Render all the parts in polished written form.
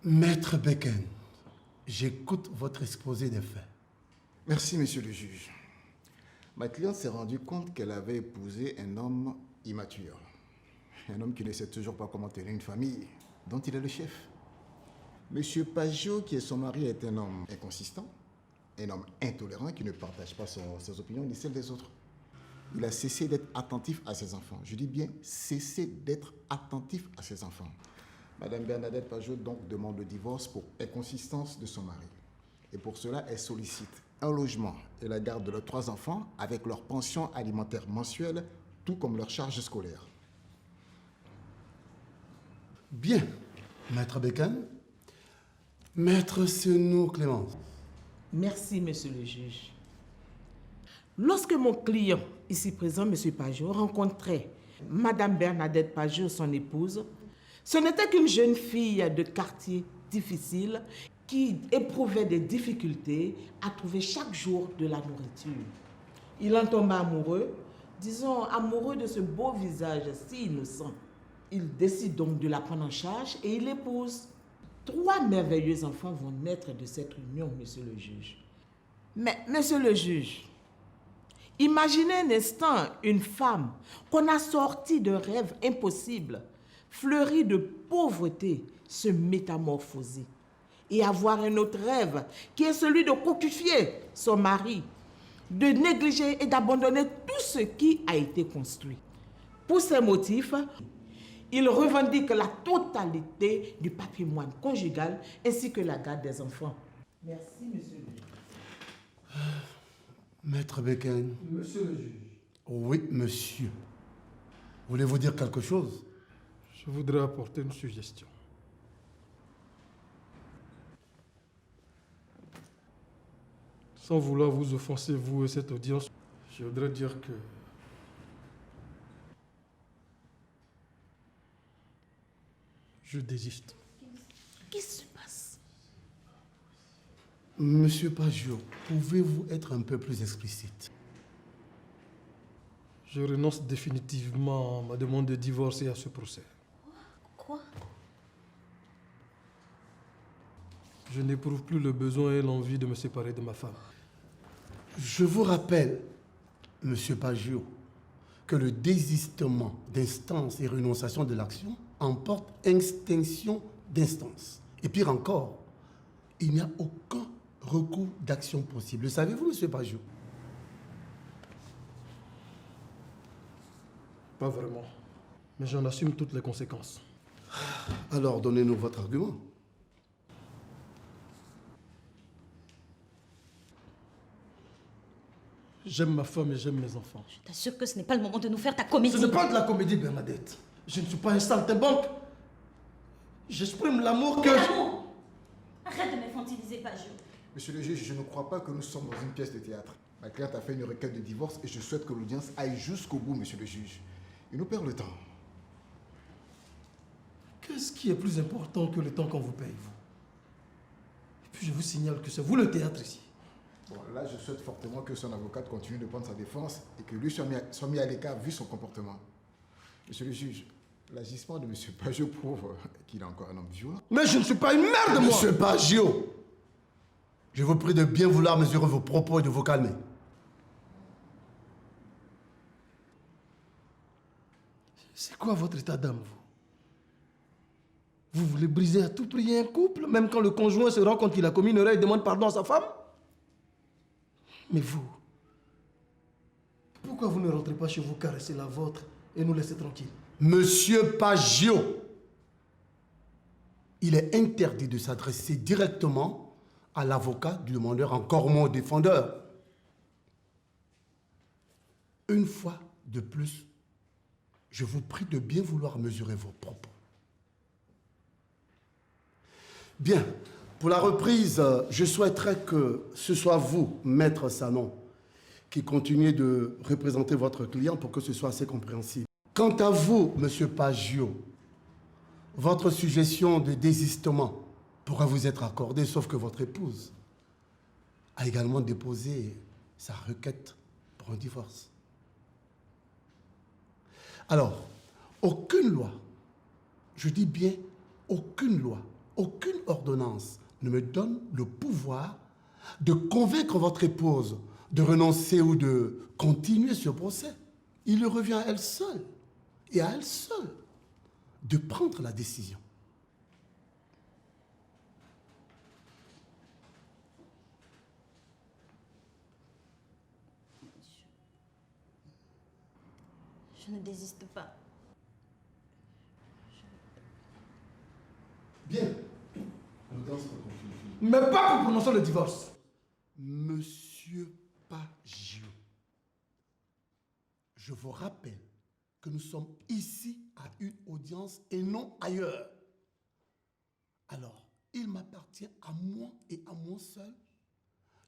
Maître Beken, j'écoute votre exposé des faits. Merci, monsieur le juge. Ma cliente s'est rendue compte qu'elle avait épousé un homme immature. Un homme qui ne sait toujours pas comment tenir une famille, dont il est le chef. Monsieur Pajot, qui est son mari, est un homme inconsistant, un homme intolérant qui ne partage pas ses opinions ni celles des autres. Il a cessé d'être attentif à ses enfants. Je dis bien cessé d'être attentif à ses enfants. Madame Bernadette Pajot donc demande le divorce pour inconsistance de son mari. Et pour cela, elle sollicite un logement et la garde de leurs 3 enfants avec leur pension alimentaire mensuelle, tout comme leur charge scolaire. Bien, Maître Beken. Maître Senou Clémence. Merci, monsieur le juge. Lorsque mon client, ici présent, monsieur Pajot, rencontrait madame Bernadette Pajot, son épouse, ce n'était qu'une jeune fille de quartier difficile qui éprouvait des difficultés à trouver chaque jour de la nourriture. Il en tomba amoureux, disons amoureux de ce beau visage si innocent. Il décide donc de la prendre en charge et il l'épouse. 3 merveilleux enfants vont naître de cette union, monsieur le juge. Mais, monsieur le juge, imaginez un instant une femme qu'on a sortie de rêves impossibles, fleurie de pauvreté, se métamorphoser et avoir un autre rêve qui est celui de cocufier son mari, de négliger et d'abandonner tout ce qui a été construit. Pour ces motifs, il revendique la totalité du patrimoine conjugal ainsi que la garde des enfants. Merci, monsieur le juge. Maître Beken. Monsieur le juge. Oui, monsieur. Voulez-vous dire quelque chose? Je voudrais apporter une suggestion. Sans vouloir vous offenser, vous et cette audience, je voudrais dire que je désiste. Qu'est-ce qui se passe? Monsieur Pajot, pouvez-vous être un peu plus explicite? Je renonce définitivement à ma demande de divorce et à ce procès. Quoi? Je n'éprouve plus le besoin et l'envie de me séparer de ma femme. Je vous rappelle, monsieur Pajot, que le désistement d'instance et renonciation de l'action emporte extinction d'instance. Et pire encore, il n'y a aucun recours d'action possible. Le savez-vous, monsieur Pajot? Pas vraiment. Mais j'en assume toutes les conséquences. Alors, donnez-nous votre argument. J'aime ma femme et j'aime mes enfants. Je t'assure que ce n'est pas le moment de nous faire ta comédie. Ce n'est pas de la comédie, Bernadette. Je ne suis pas un saltimbanque. J'exprime l'amour que... L'amour! Arrête de m'infantiliser, Pajot. Monsieur le juge, je ne crois pas que nous sommes dans une pièce de théâtre. Ma cliente a fait une requête de divorce et je souhaite que l'audience aille jusqu'au bout, monsieur le juge. Il nous perd le temps. Qu'est-ce qui est plus important que le temps qu'on vous paye, vous? Et puis je vous signale que c'est vous le théâtre ici. Bon, là, je souhaite fortement que son avocate continue de prendre sa défense et que lui soit mis à l'écart vu son comportement. Monsieur le juge, l'agissement de monsieur Pajot prouve qu'il est encore un homme violent. Mais je ne suis pas une merde, moi! Monsieur Pajot, je vous prie de bien vouloir mesurer vos propos et de vous calmer. C'est quoi votre état d'âme, vous? Vous voulez briser à tout prix un couple, même quand le conjoint se rend compte qu'il a commis une erreur et demande pardon à sa femme? Mais vous, pourquoi vous ne rentrez pas chez vous caresser la vôtre et nous laisser tranquilles? Monsieur Pajot, il est interdit de s'adresser directement à l'avocat du demandeur, encore moins au défendeur. Une fois de plus, je vous prie de bien vouloir mesurer vos propos. Bien, pour la reprise, je souhaiterais que ce soit vous, Maître Sanon, qui continuez de représenter votre client pour que ce soit assez compréhensible. Quant à vous, Monsieur Pajot, votre suggestion de désistement pourra vous être accordée, sauf que votre épouse a également déposé sa requête pour un divorce. Alors, aucune loi, je dis bien aucune loi, aucune ordonnance ne me donne le pouvoir de convaincre votre épouse de renoncer ou de continuer ce procès. Il lui revient à elle seule, et à elle seule, de prendre la décision. Je ne désiste pas. Bien. L'audience se continue. Mais pas pour prononcer le divorce. Monsieur Pajot, je vous rappelle que nous sommes ici à une audience et non ailleurs. Alors, il m'appartient à moi et à moi seul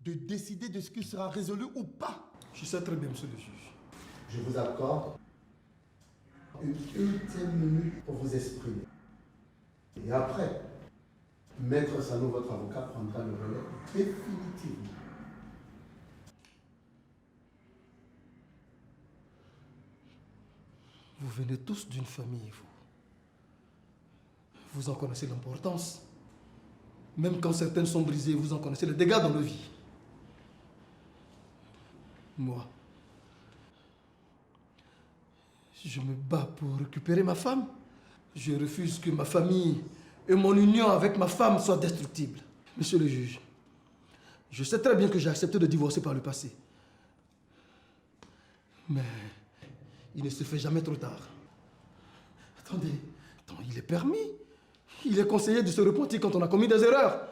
de décider de ce qui sera résolu ou pas. Je sais très bien, monsieur le juge. Je vous accorde une ultime minute pour vous exprimer. Et après, Maître Sano, votre avocat, prendra le relais définitivement. Vous venez tous d'une famille, vous. Vous en connaissez l'importance. Même quand certaines sont brisées, vous en connaissez les dégâts dans nos vies. Moi, je me bats pour récupérer ma femme. Je refuse que ma famille et mon union avec ma femme soient destructibles. Monsieur le juge, je sais très bien que j'ai accepté de divorcer par le passé. Mais il ne se fait jamais trop tard. Attendez, il est permis. Il est conseillé de se repentir quand on a commis des erreurs.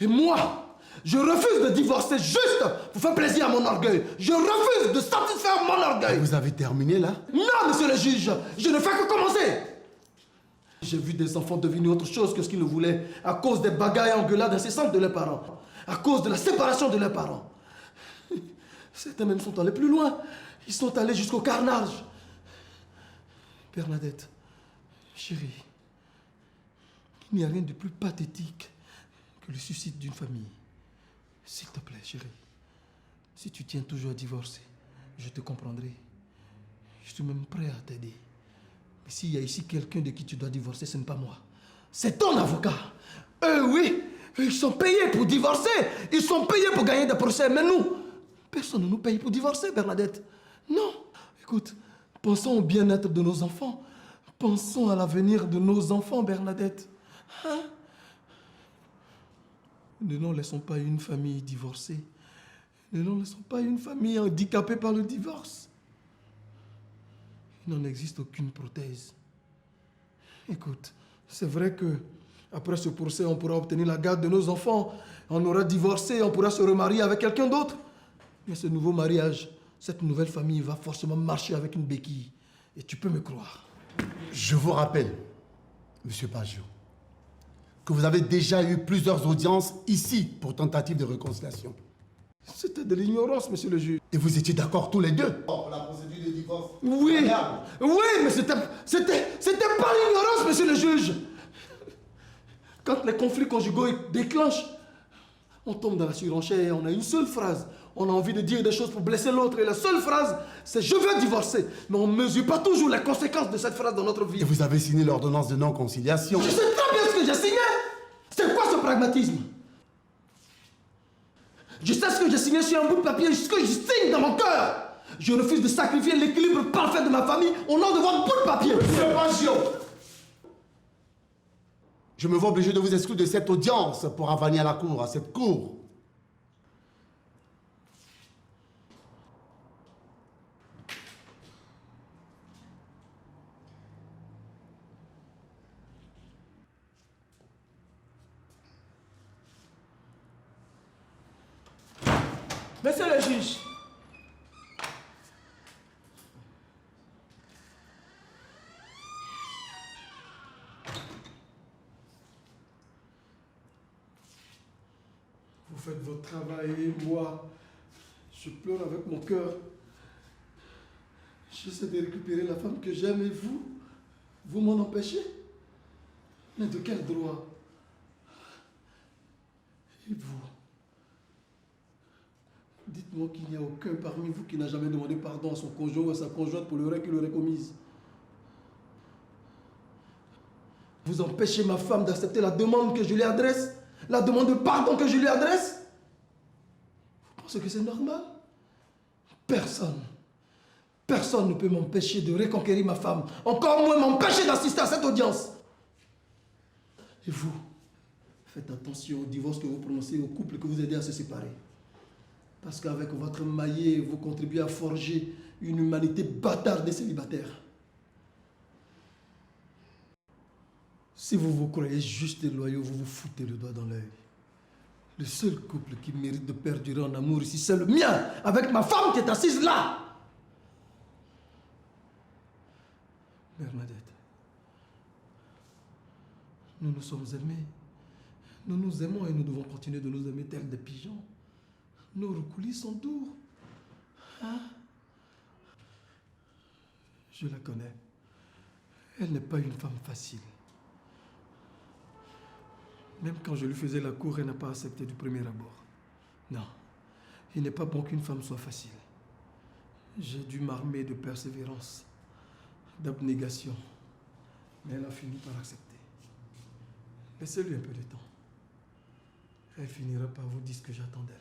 Et moi, je refuse de divorcer juste pour faire plaisir à mon orgueil. Je refuse de satisfaire mon orgueil. Vous avez terminé là? Non, monsieur le juge, je ne fais que commencer. J'ai vu des enfants devenir autre chose que ce qu'ils ne voulaient à cause des bagailles et engueulades incessantes de leurs parents, à cause de la séparation de leurs parents. Certains même sont allés plus loin. Ils sont allés jusqu'au carnage. Bernadette, chérie, il n'y a rien de plus pathétique que le suicide d'une famille. S'il te plaît, chérie, si tu tiens toujours à divorcer, je te comprendrai. Je suis même prêt à t'aider. Mais s'il y a ici quelqu'un de qui tu dois divorcer, ce n'est pas moi. C'est ton avocat. Eux, oui, ils sont payés pour divorcer. Ils sont payés pour gagner des procès. Mais nous, personne ne nous paye pour divorcer, Bernadette. Non. Écoute, pensons au bien-être de nos enfants. Pensons à l'avenir de nos enfants, Bernadette. Hein? Ne nous laissons pas une famille divorcée. Ne nous laissons pas une famille handicapée par le divorce. Il n'en existe aucune prothèse. Écoute, c'est vrai que après ce procès, on pourra obtenir la garde de nos enfants. On aura divorcé, on pourra se remarier avec quelqu'un d'autre. Mais ce nouveau mariage, cette nouvelle famille va forcément marcher avec une béquille. Et tu peux me croire. Je vous rappelle, Monsieur Pajot, que vous avez déjà eu plusieurs audiences ici pour tentative de réconciliation. C'était de l'ignorance, monsieur le juge. Et vous étiez d'accord tous les deux pour la procédure de divorce? Oui, Regarde. oui, mais c'était pas l'ignorance, monsieur le juge. Quand les conflits conjugaux déclenchent, on tombe dans la surenchère et on a une seule phrase. On a envie de dire des choses pour blesser l'autre et la seule phrase, c'est « je veux divorcer ». Mais on ne mesure pas toujours les conséquences de cette phrase dans notre vie. Et vous avez signé l'ordonnance de non-conciliation. Je sais très bien ce que j'ai signé. C'est quoi ce pragmatisme? Je sais ce que j'ai signé sur un bout de papier, ce que je signe dans mon cœur. Je refuse de sacrifier l'équilibre parfait de ma famille au nom de votre bout de papier. Monsieur Pajot, je me vois obligé de vous exclure de cette audience pour avancer à la cour, à cette cour. Monsieur le juge, Vous faites votre travail et moi, je pleure avec mon cœur. J'essaie de récupérer la femme que j'aime et vous m'en empêchez? Mais de quel droit? Et vous? Dites-moi qu'il n'y a aucun parmi vous qui n'a jamais demandé pardon à son conjoint ou à sa conjointe pour l'erreur qu'il aurait commise. Vous empêchez ma femme d'accepter la demande que je lui adresse, la demande de pardon que je lui adresse. Vous pensez que c'est normal? Personne ne peut m'empêcher de reconquérir ma femme, encore moins m'empêcher d'assister à cette audience. Et vous, faites attention au divorce que vous prononcez au couple que vous aidez à se séparer. Parce qu'avec votre maillet, vous contribuez à forger une humanité bâtarde et célibataire. Si vous vous croyez juste et loyaux, vous vous foutez le doigt dans l'œil. Le seul couple qui mérite de perdurer en amour ici, c'est le mien, avec ma femme qui est assise là. Bernadette, nous nous sommes aimés. Nous nous aimons et nous devons continuer de nous aimer tels des pigeons. Nos roucoulis sont doux. Hein? Je la connais. Elle n'est pas une femme facile. Même quand je lui faisais la cour, elle n'a pas accepté du premier abord. Non, il n'est pas bon qu'une femme soit facile. J'ai dû m'armer de persévérance, d'abnégation. Mais elle a fini par accepter. Laissez-lui un peu de temps. Elle finira par vous dire ce que j'attends d'elle.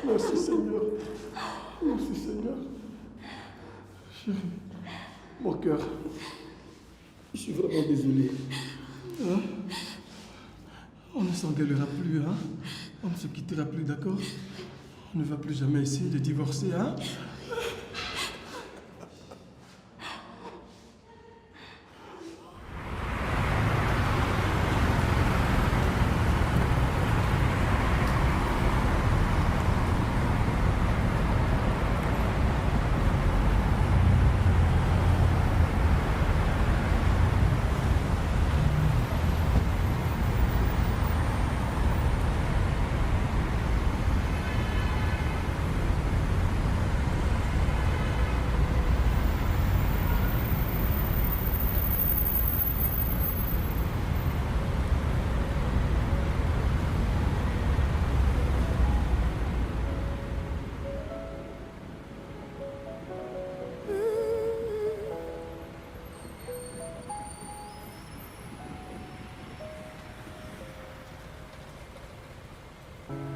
Merci Seigneur. Merci Seigneur. Chérie, mon cœur, je suis vraiment désolé. Hein? On ne s'engueulera plus, hein? On ne se quittera plus, d'accord? On ne va plus jamais essayer de divorcer, hein?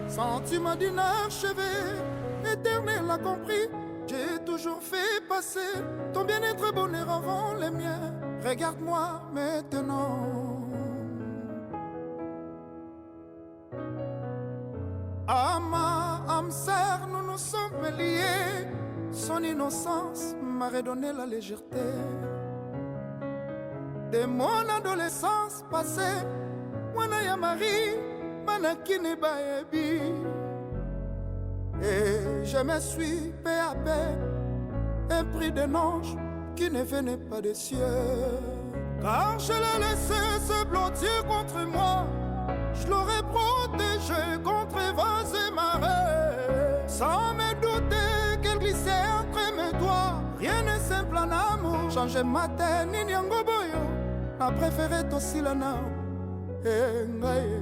Sentiment d'inachevé, éternel a compris. J'ai toujours fait passer ton bien-être, bonheur avant les miens. Regarde-moi maintenant. À ma âme sœur, nous nous sommes liés. Son innocence m'a redonné la légèreté. De mon adolescence passée, Wana ya Marie, Manakine Baebi. Et je me suis peu à peu épris d'un ange qui ne venait pas des cieux. Car je l'ai laissé se blottir contre moi, je l'aurais protégé contre vents et marées. Sans me douter qu'elle glissait entre mes doigts. Rien n'est simple en amour. Changer ma tête, ni nyango boyo. A préféré Tosilana. Et ngaye.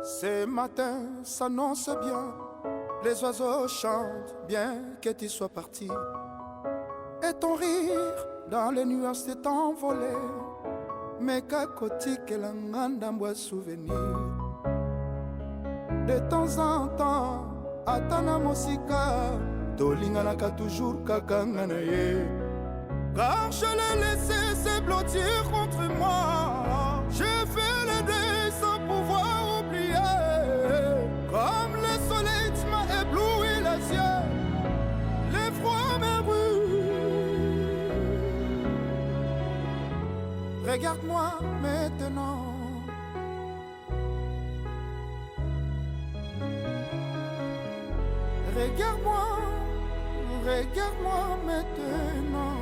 Ce matin s'annonce bien, les oiseaux chantent bien que tu sois parti. Et ton rire dans les nuages s'est envolé. Mais qu'à côté que l'angandambois souvenir. De temps en temps, atana mosika, tolinganaka toujours kakanganaye. Car je l'ai laissé se blottir contre moi. J'ai fait le deuil sans pouvoir oublier. Comme le soleil, tu m'as ébloui les yeux. L'effroi me brûle. Regarde-moi maintenant. Regarde-moi, regarde-moi maintenant.